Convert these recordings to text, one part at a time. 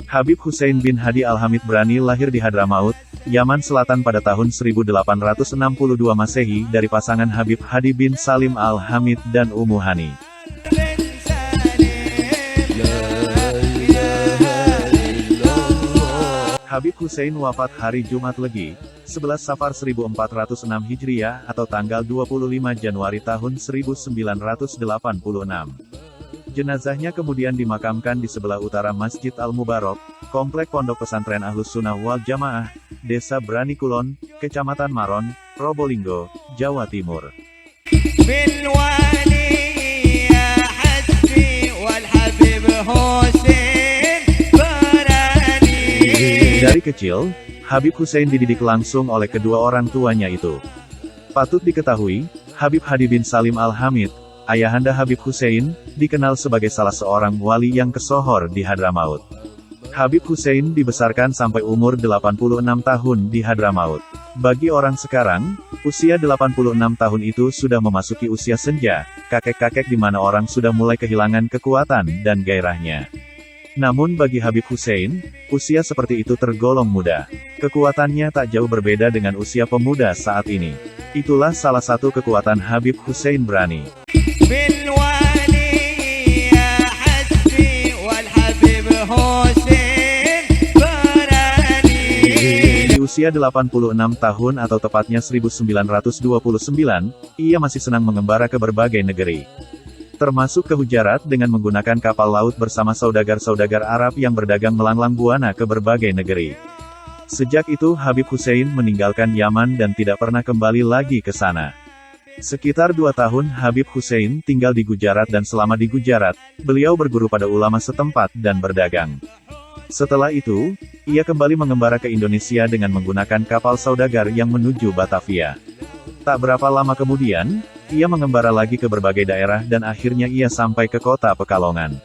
Habib Hussein bin Hadi Al-Hamid Brani lahir di Hadramaut, Yaman Selatan pada tahun 1862 Masehi dari pasangan Habib Hadi bin Salim Al-Hamid dan Ummu Hani. Habib Hussein wafat hari Jumat Legi, 11 Safar 1406 Hijriah atau tanggal 25 Januari tahun 1986. Jenazahnya kemudian dimakamkan di sebelah utara Masjid Al-Mubarak, Komplek Pondok Pesantren Ahlus Sunnah Wal Jamaah, Desa Brani Kulon, Kecamatan Maron, Probolinggo, Jawa Timur. Dari kecil, Habib Hussein dididik langsung oleh kedua orang tuanya itu. Patut diketahui, Habib Hadi bin Salim Al-Hamid, ayahanda Habib Hussein, dikenal sebagai salah seorang wali yang kesohor di Hadramaut. Habib Hussein dibesarkan sampai umur 86 tahun di Hadramaut. Bagi orang sekarang, usia 86 tahun itu sudah memasuki usia senja, kakek-kakek di mana orang sudah mulai kehilangan kekuatan dan gairahnya. Namun bagi Habib Hussein, usia seperti itu tergolong muda. Kekuatannya tak jauh berbeda dengan usia pemuda saat ini. Itulah salah satu kekuatan Habib Hussein Brani. Di usia 86 tahun atau tepatnya 1929, ia masih senang mengembara ke berbagai negeri. Termasuk ke Hujarat dengan menggunakan kapal laut bersama saudagar-saudagar Arab yang berdagang melanglang buana ke berbagai negeri. Sejak itu Habib Hussein meninggalkan Yaman dan tidak pernah kembali lagi ke sana. Sekitar 2 tahun Habib Hussein tinggal di Gujarat dan selama di Gujarat, beliau berguru pada ulama setempat dan berdagang. Setelah itu, ia kembali mengembara ke Indonesia dengan menggunakan kapal saudagar yang menuju Batavia. Tak berapa lama kemudian, ia mengembara lagi ke berbagai daerah dan akhirnya ia sampai ke kota Pekalongan.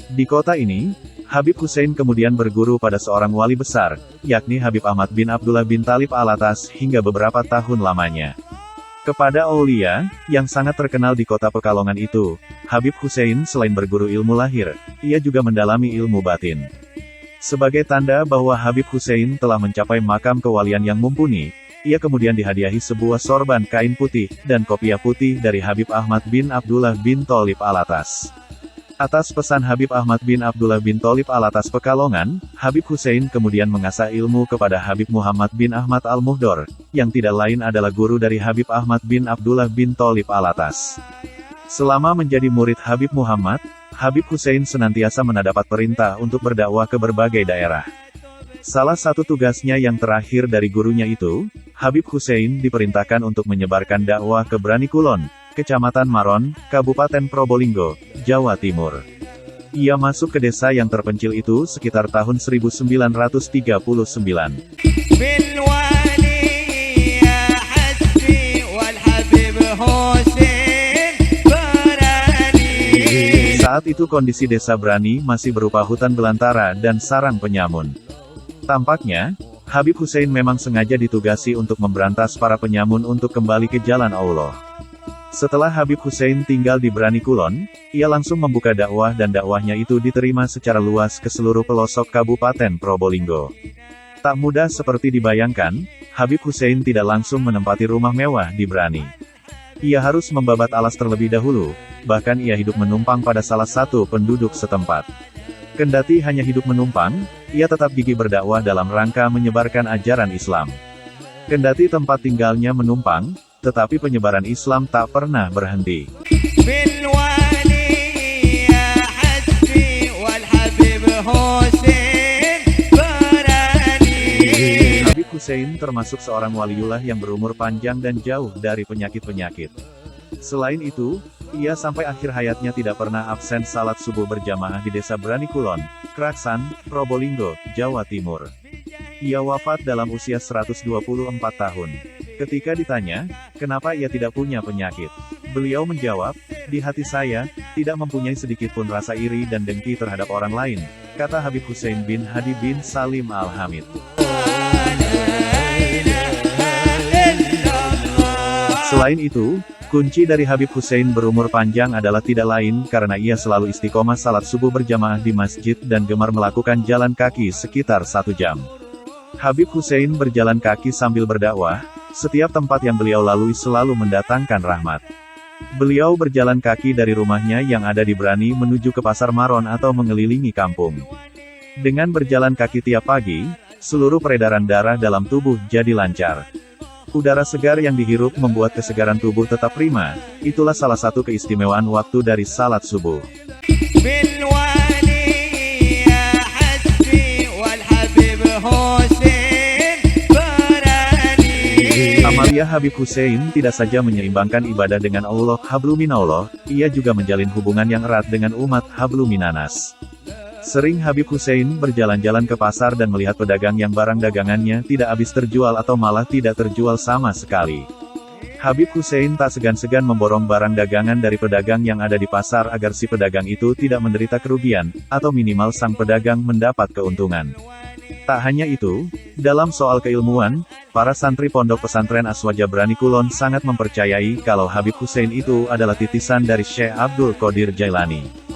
Di kota ini, Habib Hussein kemudian berguru pada seorang wali besar, yakni Habib Ahmad bin Abdullah bin Thalib Alatas hingga beberapa tahun lamanya. Kepada aulia, yang sangat terkenal di kota Pekalongan itu, Habib Hussein selain berguru ilmu lahir, ia juga mendalami ilmu batin. Sebagai tanda bahwa Habib Hussein telah mencapai makam kewalian yang mumpuni, ia kemudian dihadiahi sebuah sorban kain putih, dan kopiah putih dari Habib Ahmad bin Abdullah bin Thalib Alatas. Atas pesan Habib Ahmad bin Abdullah bin Thalib Alatas Pekalongan, Habib Hussein kemudian mengasah ilmu kepada Habib Muhammad bin Ahmad Al-Muhdor, yang tidak lain adalah guru dari Habib Ahmad bin Abdullah bin Thalib Alatas. Selama menjadi murid Habib Muhammad, Habib Hussein senantiasa mendapat perintah untuk berdakwah ke berbagai daerah. Salah satu tugasnya yang terakhir dari gurunya itu, Habib Hussein diperintahkan untuk menyebarkan dakwah ke Brani Kulon, Kecamatan Maron, Kabupaten Probolinggo, Jawa Timur. Ia masuk ke desa yang terpencil itu sekitar tahun 1939. Saat itu kondisi desa Brani masih berupa hutan belantara dan sarang penyamun. Tampaknya, Habib Hussein memang sengaja ditugasi untuk memberantas para penyamun untuk kembali ke jalan Allah. Setelah Habib Hussein tinggal di Brani Kulon, ia langsung membuka dakwah dan dakwahnya itu diterima secara luas ke seluruh pelosok Kabupaten Probolinggo. Tak mudah seperti dibayangkan, Habib Hussein tidak langsung menempati rumah mewah di Brani. Ia harus membabat alas terlebih dahulu, bahkan ia hidup menumpang pada salah satu penduduk setempat. Kendati hanya hidup menumpang, ia tetap gigih berdakwah dalam rangka menyebarkan ajaran Islam. Kendati tempat tinggalnya menumpang, tetapi penyebaran Islam tak pernah berhenti. Habib Hussein termasuk seorang waliullah yang berumur panjang dan jauh dari penyakit-penyakit. Selain itu, ia sampai akhir hayatnya tidak pernah absen salat subuh berjamaah di desa Brani Kulon, Kraksan, Probolinggo, Jawa Timur. Ia wafat dalam usia 124 tahun. Ketika ditanya, kenapa ia tidak punya penyakit, beliau menjawab, di hati saya, tidak mempunyai sedikit pun rasa iri dan dengki terhadap orang lain, kata Habib Hussein bin Hadi bin Salim Al-Hamid. Selain itu, Kunci dari Habib Hussein berumur panjang adalah tidak lain karena ia selalu istiqomah salat subuh berjamaah di masjid dan gemar melakukan jalan kaki sekitar 1 jam. Habib Hussein berjalan kaki sambil berdakwah, setiap tempat yang beliau lalui selalu mendatangkan rahmat. Beliau berjalan kaki dari rumahnya yang ada di Brani menuju ke Pasar Maron atau mengelilingi kampung. Dengan berjalan kaki tiap pagi, seluruh peredaran darah dalam tubuh jadi lancar. Udara segar yang dihirup membuat kesegaran tubuh tetap prima, itulah salah satu keistimewaan waktu dari salat subuh. Amalia Habib Hussein tidak saja menyeimbangkan ibadah dengan Allah Hablu Minallah, ia juga menjalin hubungan yang erat dengan umat Hablu Minanas. Sering Habib Hussein berjalan-jalan ke pasar dan melihat pedagang yang barang dagangannya tidak habis terjual atau malah tidak terjual sama sekali. Habib Hussein tak segan-segan memborong barang dagangan dari pedagang yang ada di pasar agar si pedagang itu tidak menderita kerugian, atau minimal sang pedagang mendapat keuntungan. Tak hanya itu, dalam soal keilmuan, para santri pondok pesantren Aswaja Brani Kulon sangat mempercayai kalau Habib Hussein itu adalah titisan dari Syekh Abdul Qadir Jailani.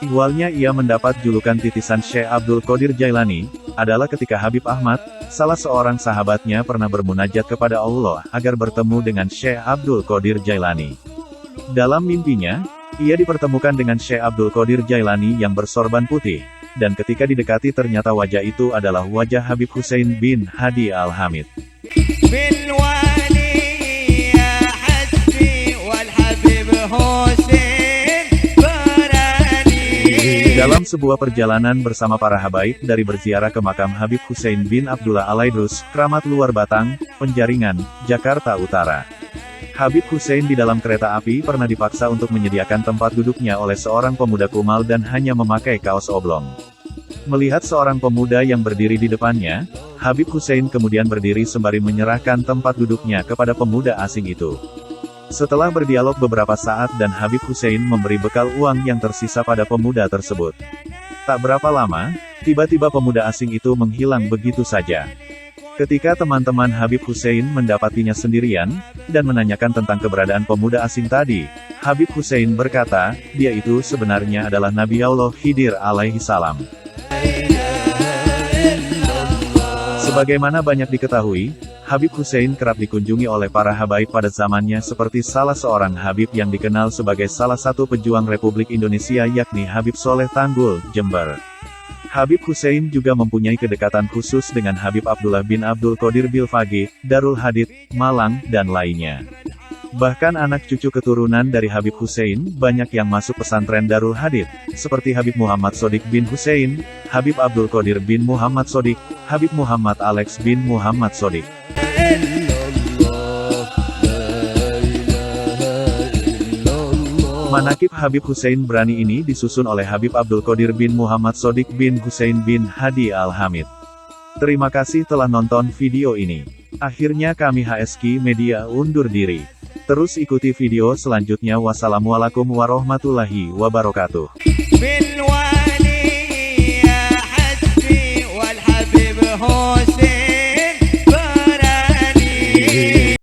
Awalnya ia mendapat julukan titisan Syekh Abdul Qadir Jailani, adalah ketika Habib Ahmad, salah seorang sahabatnya pernah bermunajat kepada Allah agar bertemu dengan Syekh Abdul Qadir Jailani. Dalam mimpinya, ia dipertemukan dengan Syekh Abdul Qadir Jailani yang bersorban putih, dan ketika didekati ternyata wajah itu adalah wajah Habib Hussein bin Hadi Al-Hamid. Dalam sebuah perjalanan bersama para habaib dari berziarah ke makam Habib Hussein bin Abdullah Al-Aidrus, Kramat Luar Batang, Penjaringan, Jakarta Utara. Habib Hussein di dalam kereta api pernah dipaksa untuk menyediakan tempat duduknya oleh seorang pemuda kumal dan hanya memakai kaos oblong. Melihat seorang pemuda yang berdiri di depannya, Habib Hussein kemudian berdiri sembari menyerahkan tempat duduknya kepada pemuda asing itu. Setelah berdialog beberapa saat dan Habib Hussein memberi bekal uang yang tersisa pada pemuda tersebut. Tak berapa lama, tiba-tiba pemuda asing itu menghilang begitu saja. Ketika teman-teman Habib Hussein mendapatinya sendirian, dan menanyakan tentang keberadaan pemuda asing tadi, Habib Hussein berkata, dia itu sebenarnya adalah Nabi Allah Khidir alaihi salam. Sebagaimana banyak diketahui, Habib Hussein kerap dikunjungi oleh para habaib pada zamannya seperti salah seorang Habib yang dikenal sebagai salah satu pejuang Republik Indonesia yakni Habib Soleh Tanggul, Jember. Habib Hussein juga mempunyai kedekatan khusus dengan Habib Abdullah bin Abdul Qadir Bilfaqih, Darul Hadith, Malang, dan lainnya. Bahkan anak cucu keturunan dari Habib Hussein banyak yang masuk pesantren Darul Hadith, seperti Habib Muhammad Sodik bin Hussein, Habib Abdul Qadir bin Muhammad Sodik, Habib Muhammad Alex bin Muhammad Sodik. Manaqib Habib Hussein Brani ini disusun oleh Habib Abdul Qadir bin Muhammad Sodik bin Hussein bin Hadi Al-Hamid. Terima kasih telah nonton video ini. Akhirnya kami HSQ Media undur diri. Terus ikuti video selanjutnya. Wassalamualaikum warahmatullahi wabarakatuh.